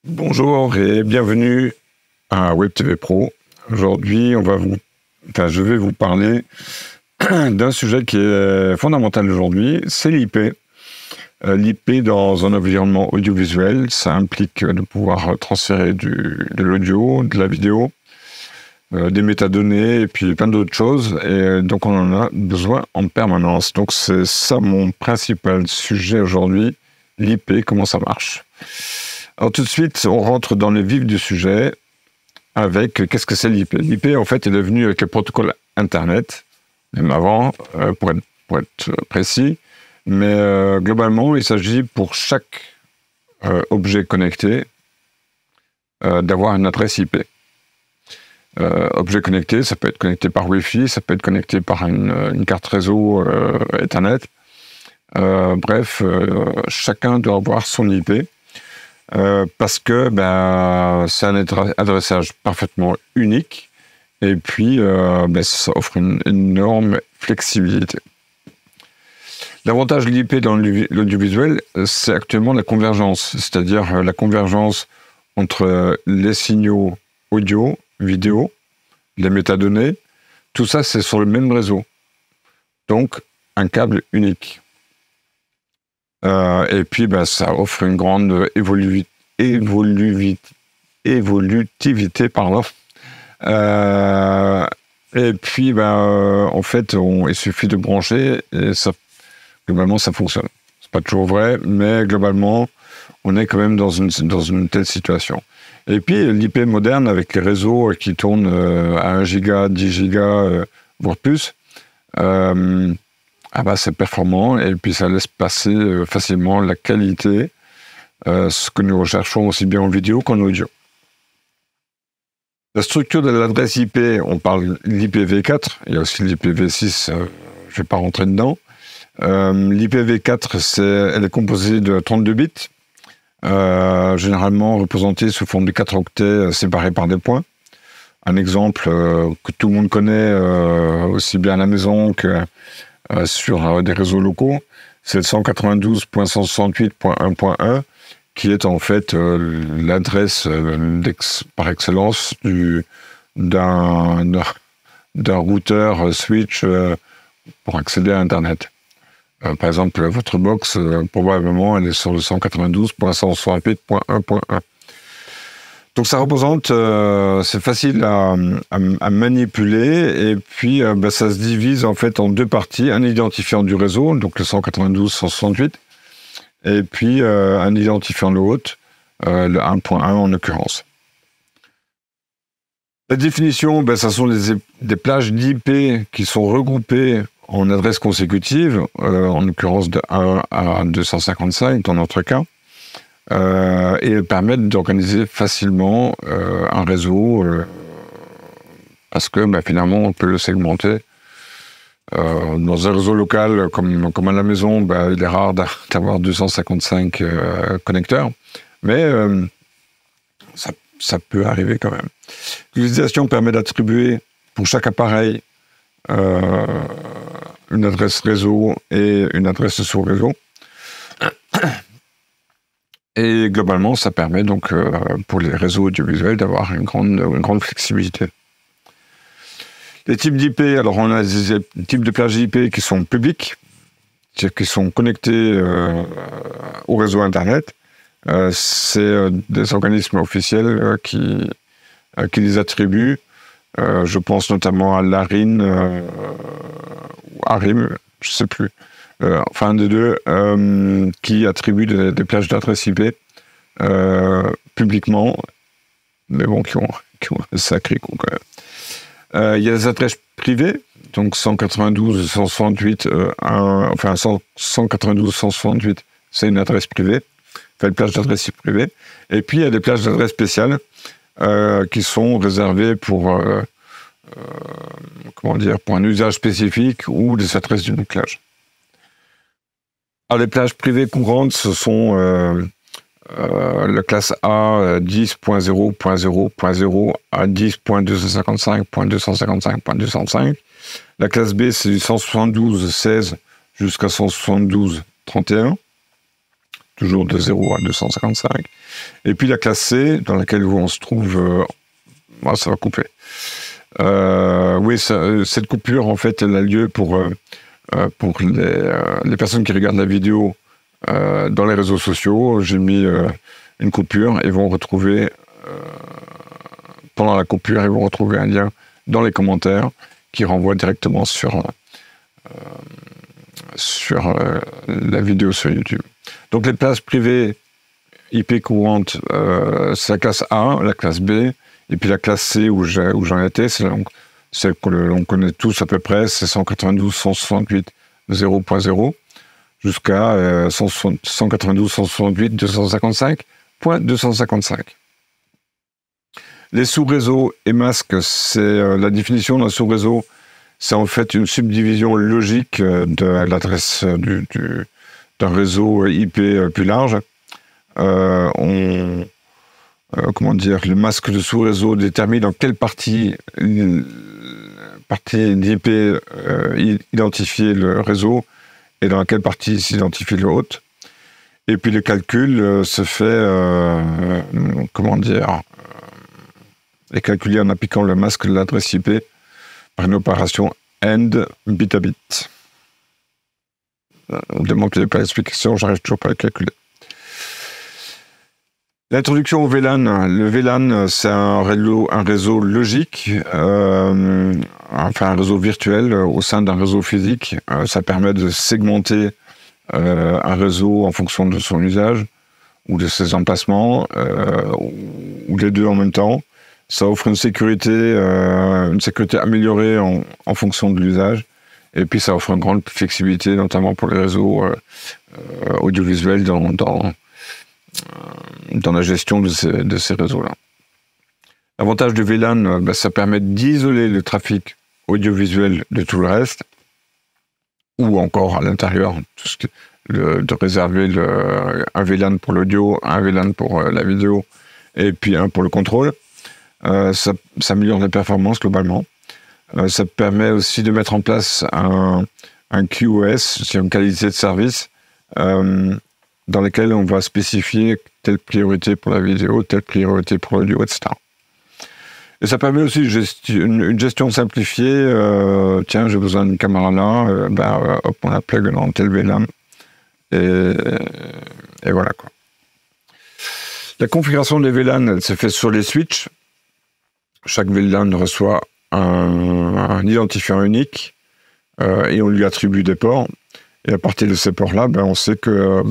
Bonjour et bienvenue à Web TV Pro. Aujourd'hui, je vais vous parler d'un sujet qui est fondamental aujourd'hui, c'est l'IP. L'IP dans un environnement audiovisuel, ça implique de pouvoir transférer de l'audio, de la vidéo, des métadonnées et puis plein d'autres choses. Et donc on en a besoin en permanence. Donc c'est ça mon principal sujet aujourd'hui, l'IP, comment ça marche. Alors tout de suite, on rentre dans le vif du sujet avec qu'est-ce que c'est l'IP. L'IP, en fait, est devenu avec le protocole Internet, même avant, pour être précis. Mais globalement, il s'agit pour chaque objet connecté d'avoir une adresse IP. Objet connecté, ça peut être connecté par Wi-Fi, ça peut être connecté par une carte réseau Ethernet. Bref, chacun doit avoir son IP. Parce que c'est un adressage parfaitement unique et puis ça offre une énorme flexibilité. L'avantage de l'IP dans l'audiovisuel, c'est actuellement la convergence, c'est-à-dire la convergence entre les signaux audio, vidéo, les métadonnées, tout ça c'est sur le même réseau, donc un câble unique. Et puis, ça offre une grande évolutivité, pardon. Et puis, en fait, il suffit de brancher et globalement, ça fonctionne. C'est pas toujours vrai, mais globalement, on est quand même dans une telle situation. Et puis, l'IP moderne, avec les réseaux qui tournent à 1 giga, 10 gigas, voire plus, c'est performant et puis ça laisse passer facilement la qualité, ce que nous recherchons aussi bien en vidéo qu'en audio. La structure de l'adresse IP, on parle l'IPv4, il y a aussi l'IPv6, je ne vais pas rentrer dedans. L'IPv4, elle est composée de 32 bits, généralement représentés sous forme de 4 octets séparés par des points. Un exemple que tout le monde connaît aussi bien à la maison que sur des réseaux locaux, c'est le 192.168.1.1 qui est en fait l'adresse par excellence d'un routeur switch pour accéder à Internet. Par exemple, votre box, probablement, elle est sur le 192.168.1.1. Donc ça représente, c'est facile à manipuler et puis ça se divise en fait en deux parties, un identifiant du réseau, donc le 192.168, et puis un identifiant de l'autre, le 1.1 en l'occurrence. La définition, ça sont des plages d'IP qui sont regroupées en adresses consécutives, en l'occurrence de 1 à 255 dans notre cas. Et permettre d'organiser facilement un réseau parce que finalement on peut le segmenter. Dans un réseau local comme à la maison, il est rare d'avoir 255 connecteurs, mais ça peut arriver quand même. L'utilisation permet d'attribuer pour chaque appareil une adresse réseau et une adresse sous-réseau. Et globalement, ça permet donc pour les réseaux audiovisuels d'avoir une grande flexibilité. Les types d'IP, alors on a des types de plages IP qui sont publiques, c'est-à-dire qui sont connectés au réseau Internet. C'est des organismes officiels qui les attribuent. Je pense notamment à l'ARIN ou ARIM, je ne sais plus. Enfin, des deux, qui attribuent des plages d'adresse IP publiquement, mais bon, qui ont un sacré coup quand même. Il y a des adresses privées, donc 192.168, c'est une adresse privée, une plage d'adresse privée. Et puis, il y a des plages d'adresse spéciales qui sont réservées pour un usage spécifique ou des adresses du nucléage. Alors, les plages privées courantes, ce sont la classe A 10.0.0.0 à 10.255.255.205. La classe B, c'est du 172.16 jusqu'à 172.31. toujours de 0 à 255. Et puis la classe C, dans laquelle on se trouve... ça va couper. Oui, cette coupure, en fait, elle a lieu pour les personnes qui regardent la vidéo dans les réseaux sociaux. J'ai mis une coupure et vont retrouver, pendant la coupure, ils vont retrouver un lien dans les commentaires qui renvoie directement sur la vidéo sur YouTube. Donc les places privées IP courantes, c'est la classe A, la classe B, et puis la classe C où j'en étais, c'est celle que l'on connaît tous à peu près, c'est 192.168.0.0 jusqu'à 192.168.255.255. Les sous-réseaux et masques, c'est la définition d'un sous-réseau, c'est en fait une subdivision logique de l'adresse d'un réseau IP plus large. Comment dire, le masque de sous-réseau détermine dans quelle partie d'IP identifier le réseau et dans quelle partie s'identifie le hôte. Et puis le calcul se fait, est calculé en appliquant le masque de l'adresse IP par une opération AND bit à bit. On me demande que je n'ai pas l'explication, j'arrive toujours pas à le calculer. L'introduction au VLAN. Le VLAN, c'est un réseau logique, un réseau virtuel au sein d'un réseau physique. Ça permet de segmenter un réseau en fonction de son usage ou de ses emplacements, ou les deux en même temps. Ça offre une sécurité améliorée en fonction de l'usage. Et puis ça offre une grande flexibilité, notamment pour les réseaux audiovisuels dans la gestion de ces réseaux-là. L'avantage du VLAN, ça permet d'isoler le trafic audiovisuel de tout le reste, ou encore à l'intérieur, de réserver un VLAN pour l'audio, un VLAN pour la vidéo, et puis un pour le contrôle. Ça améliore les performances globalement. Ça permet aussi de mettre en place un QoS, c'est une qualité de service, dans lequel on va spécifier telle priorité pour la vidéo, telle priorité pour l'audio, etc. Et ça permet aussi une gestion simplifiée. Tiens, j'ai besoin d'une caméra là, hop, on la plug dans tel VLAN. Et voilà, quoi. La configuration des VLAN, elle se fait sur les switches. Chaque VLAN reçoit un identifiant unique et on lui attribue des ports. Et à partir de ces ports-là, on sait que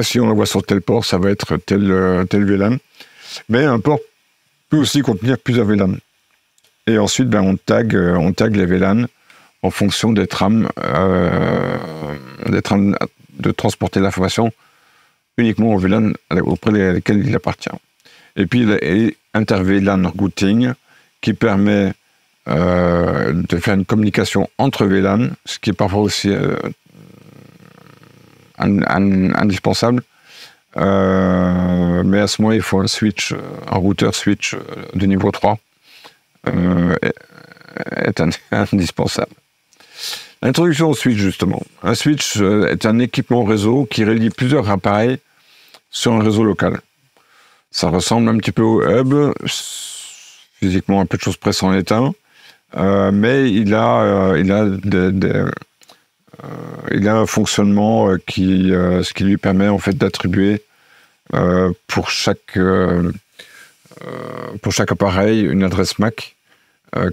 si on le voit sur tel port, ça va être tel VLAN. Mais un port peut aussi contenir plusieurs VLAN. Et ensuite, on tag les VLAN en fonction des trames de transporter l'information uniquement aux VLAN auprès desquels il appartient. Et puis, il y a inter-VLAN routing qui permet de faire une communication entre VLAN, ce qui est parfois aussi indispensable. Mais à ce moment, il faut un routeur switch de niveau 3 est indispensable. L'introduction au switch, justement. Un switch est un équipement réseau qui relie plusieurs appareils sur un réseau local. Ça ressemble un petit peu au hub, physiquement un peu de choses près en est un, mais il a un fonctionnement ce qui lui permet en fait d'attribuer pour chaque appareil une adresse MAC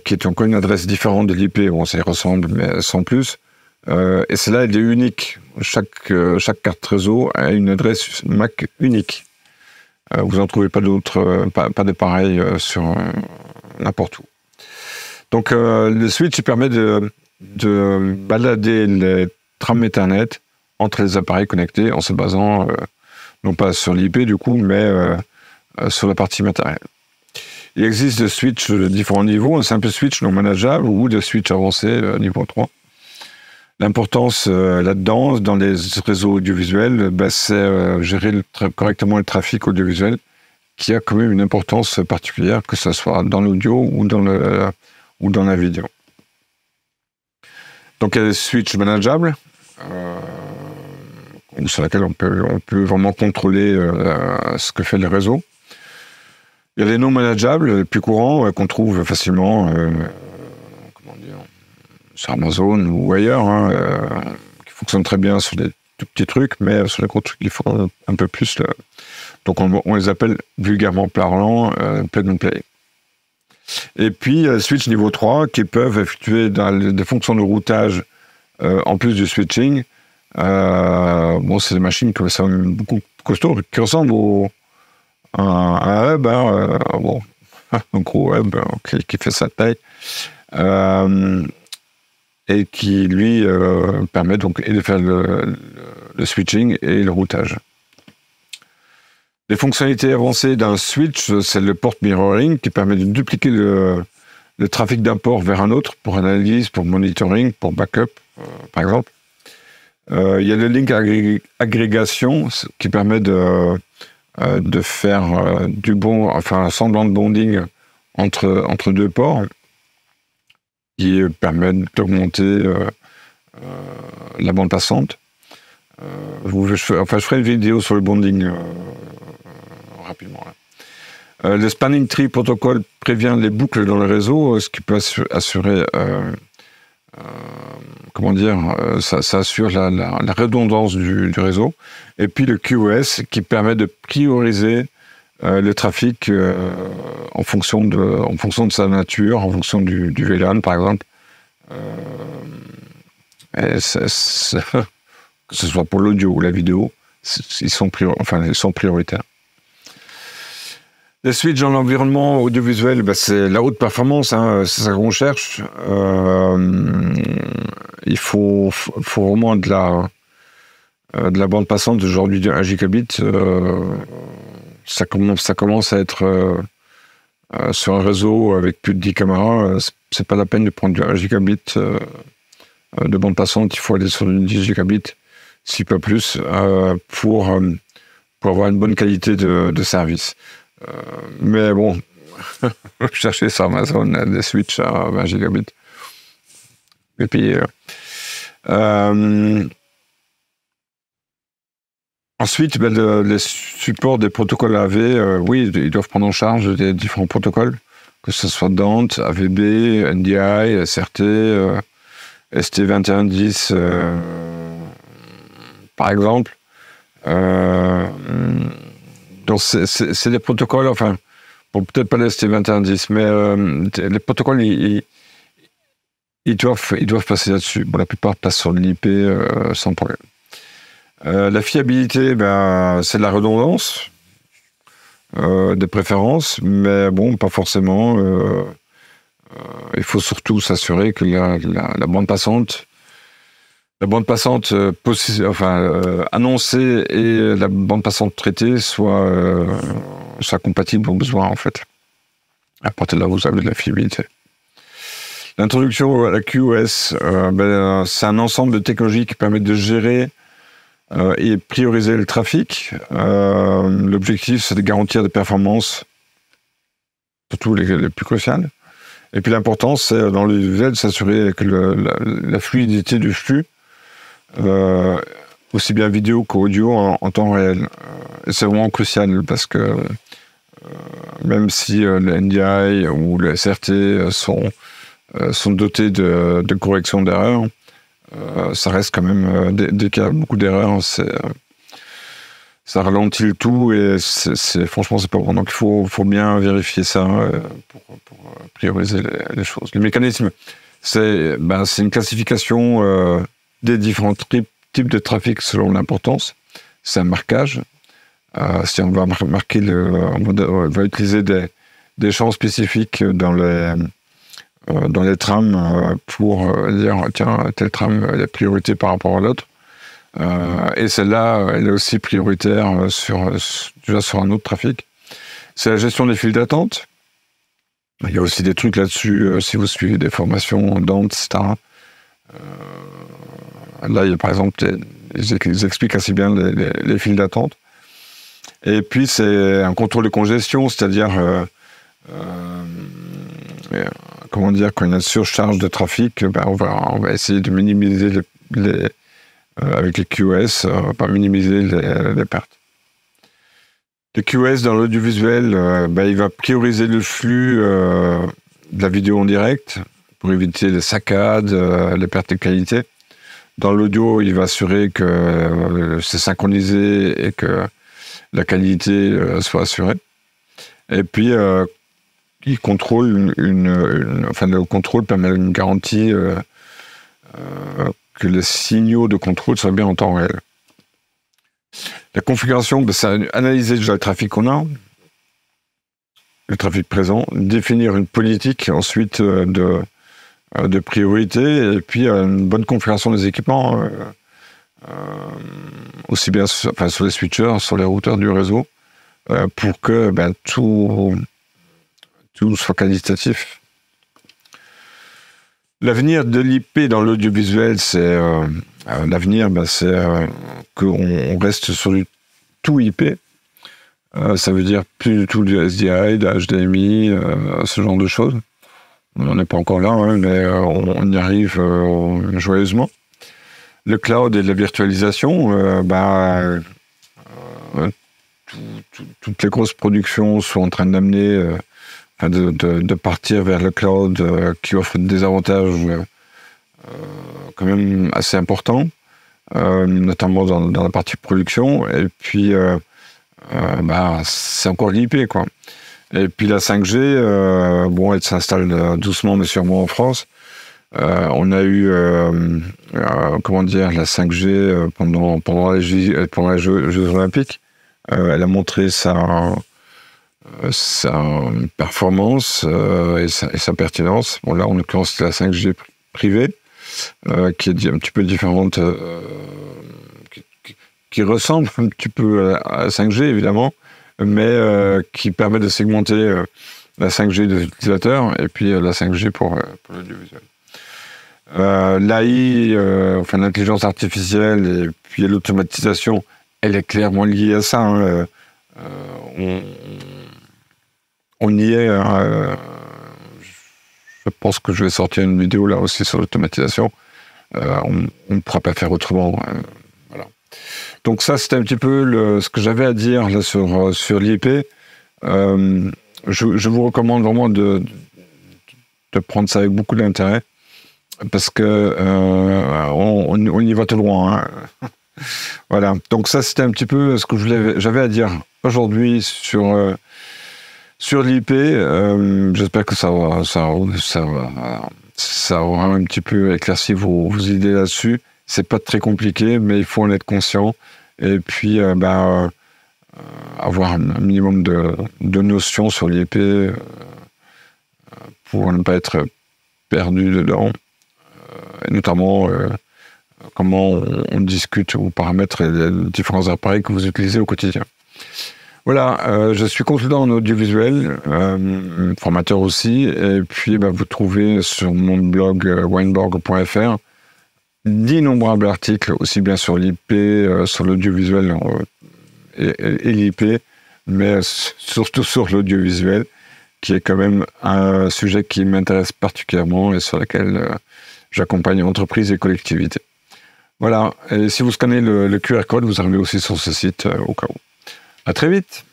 qui est encore une adresse différente de l'IP. Bon, ça y ressemble, mais sans plus. Et celle-là, elle est unique. Chaque carte réseau a une adresse MAC unique. Vous n'en trouvez pas d'autres, pas de pareil sur n'importe où. Donc le switch permet de balader les trames Ethernet entre les appareils connectés en se basant non pas sur l'IP du coup, mais sur la partie matérielle. Il existe des switches de différents niveaux, un simple switch non manageable ou des switches avancés niveau 3. L'importance là-dedans, dans les réseaux audiovisuels, c'est gérer correctement le trafic audiovisuel, qui a quand même une importance particulière, que ce soit dans l'audio ou dans la vidéo. Donc il y a des switches manageables, sur laquelle on peut vraiment contrôler ce que fait le réseau. Il y a les non manageables, les plus courants, qu'on trouve facilement sur Amazon ou ailleurs, qui fonctionnent très bien sur des tout petits trucs, mais sur les gros trucs, il faut un peu plus. Donc on les appelle vulgairement parlant plug and play. Et puis switch niveau 3 qui peuvent effectuer des fonctions de routage en plus du switching. C'est des machines qui sont beaucoup costauds, qui ressemblent à un hub, un gros hub qui fait sa taille. Et qui, lui, permet donc de faire le switching et le routage. Les fonctionnalités avancées d'un switch, c'est le port mirroring, qui permet de dupliquer le trafic d'un port vers un autre, pour analyse, pour monitoring, pour backup, par exemple. Il y a le link agrégation, qui permet de faire un semblant de bonding entre deux ports, qui permet d'augmenter la bande passante. Je ferai une vidéo sur le bonding rapidement. Le spanning tree protocol prévient les boucles dans le réseau, ce qui peut assurer, ça assure la redondance du réseau. Et puis le QoS qui permet de prioriser le trafic en fonction de sa nature, en fonction du VLAN par exemple. Que ce soit pour l'audio ou la vidéo, ils sont prioritaires. Les switches dans l'environnement audiovisuel, c'est la haute performance, c'est ça qu'on cherche. Il faut vraiment de la bande passante aujourd'hui de 1 gigabit. Ça commence à être sur un réseau avec plus de 10 caméras. C'est pas la peine de prendre du 1 gigabit de bande passante. Il faut aller sur du 10 gigabits, si pas plus, pour avoir une bonne qualité de service. Mais bon, chercher sur Amazon des switches à 20 gigabits. Et puis, ensuite, les supports des protocoles AV, oui, ils doivent prendre en charge des différents protocoles, que ce soit Dante, AVB, NDI, SRT, ST2110, par exemple. Donc, c'est des protocoles, peut-être pas les ST2110, mais les protocoles, ils doivent passer là-dessus. Bon, la plupart passent sur l'IP sans problème. La fiabilité, c'est de la redondance, des préférences, mais bon, pas forcément. Il faut surtout s'assurer que la bande passante, annoncée et la bande passante traitée soient compatibles aux besoins, en fait. À partir de là, vous avez de la fiabilité. L'introduction à la QoS, c'est un ensemble de technologies qui permettent de gérer et prioriser le trafic. L'objectif, c'est de garantir des performances, surtout les plus cruciales. Et puis l'important, c'est dans le visuel de s'assurer que la fluidité du flux, aussi bien vidéo qu'audio, en temps réel. Et c'est vraiment crucial parce que même si le NDI ou le SRT sont dotés de correction d'erreurs, ça reste quand même, dès qu'il y a beaucoup d'erreurs, ça ralentit le tout et franchement, c'est pas bon. Donc, il faut bien vérifier ça pour prioriser les choses. Le mécanisme, c'est une classification des différents types de trafic selon l'importance. C'est un marquage. Si on va marquer on va utiliser des champs spécifiques dans les trams pour dire tiens, telle tram a la priorité par rapport à l'autre. Et celle-là, elle est aussi prioritaire déjà sur un autre trafic. C'est la gestion des files d'attente. Il y a aussi des trucs là-dessus, si vous suivez des formations Dante, etc. Là, il y a par exemple, ils expliquent assez bien les files d'attente. Et puis, c'est un contrôle de congestion, c'est-à-dire, quand il y a une surcharge de trafic, on va essayer de minimiser avec les QoS, pour minimiser les pertes. Le QoS dans l'audiovisuel, il va prioriser le flux de la vidéo en direct pour éviter les saccades, les pertes de qualité. Dans l'audio, il va assurer que c'est synchronisé et que la qualité soit assurée. Et puis, il contrôle le contrôle permet une garantie que les signaux de contrôle soient bien en temps réel. La configuration, c'est analyser déjà le trafic qu'on a, le trafic présent, définir une politique ensuite de priorité, et puis une bonne configuration des équipements, aussi bien sur les switchers, sur les routeurs du réseau, pour que tout soit qualitatif. L'avenir de l'IP dans l'audiovisuel, c'est qu'on reste sur du tout IP. Ça veut dire plus du tout du SDI, de HDMI, ce genre de choses. On n'en est pas encore là, hein, mais on y arrive joyeusement. Le cloud et la virtualisation, toutes les grosses productions sont en train d'amener, de partir vers le cloud qui offre des avantages quand même assez importants, notamment dans la partie production. Et puis, c'est encore l'IP, quoi. Et puis la 5G, elle s'installe doucement mais sûrement en France. On a eu, la 5G pendant les Jeux Olympiques. Elle a montré sa performance et sa pertinence. Bon, là, en l'occurrence, c'est la 5G privée, qui est un petit peu différente, qui ressemble un petit peu à la 5G, évidemment, mais qui permet de segmenter la 5G des utilisateurs et puis la 5G pour l'audiovisuel. L'AI, l'intelligence artificielle et puis l'automatisation, elle est clairement liée à ça. Hein. On y est. Je pense que je vais sortir une vidéo là aussi sur l'automatisation. On ne pourra pas faire autrement. Voilà. Donc ça, c'était un petit peu ce que j'avais à dire là sur l'IP. Je vous recommande vraiment de prendre ça avec beaucoup d'intérêt parce que on y va tout loin. Hein. Voilà. Donc ça, c'était un petit peu ce que j'avais à dire aujourd'hui sur l'IP. J'espère que ça aura un petit peu éclairci vos idées là-dessus. C'est pas très compliqué, mais il faut en être conscient. Et puis, avoir un minimum de notions sur l'IP pour ne pas être perdu dedans. Et notamment, comment on discute ou paramètre les différents appareils que vous utilisez au quotidien. Voilà, je suis consultant en audiovisuel, formateur aussi, et puis vous trouvez sur mon blog weinborg.fr d'innombrables articles, aussi bien sur l'IP, sur l'audiovisuel et l'IP, mais surtout sur l'audiovisuel, qui est quand même un sujet qui m'intéresse particulièrement et sur lequel j'accompagne entreprises et collectivités. Voilà, et si vous scannez le QR code, vous arrivez aussi sur ce site au cas où. À très vite.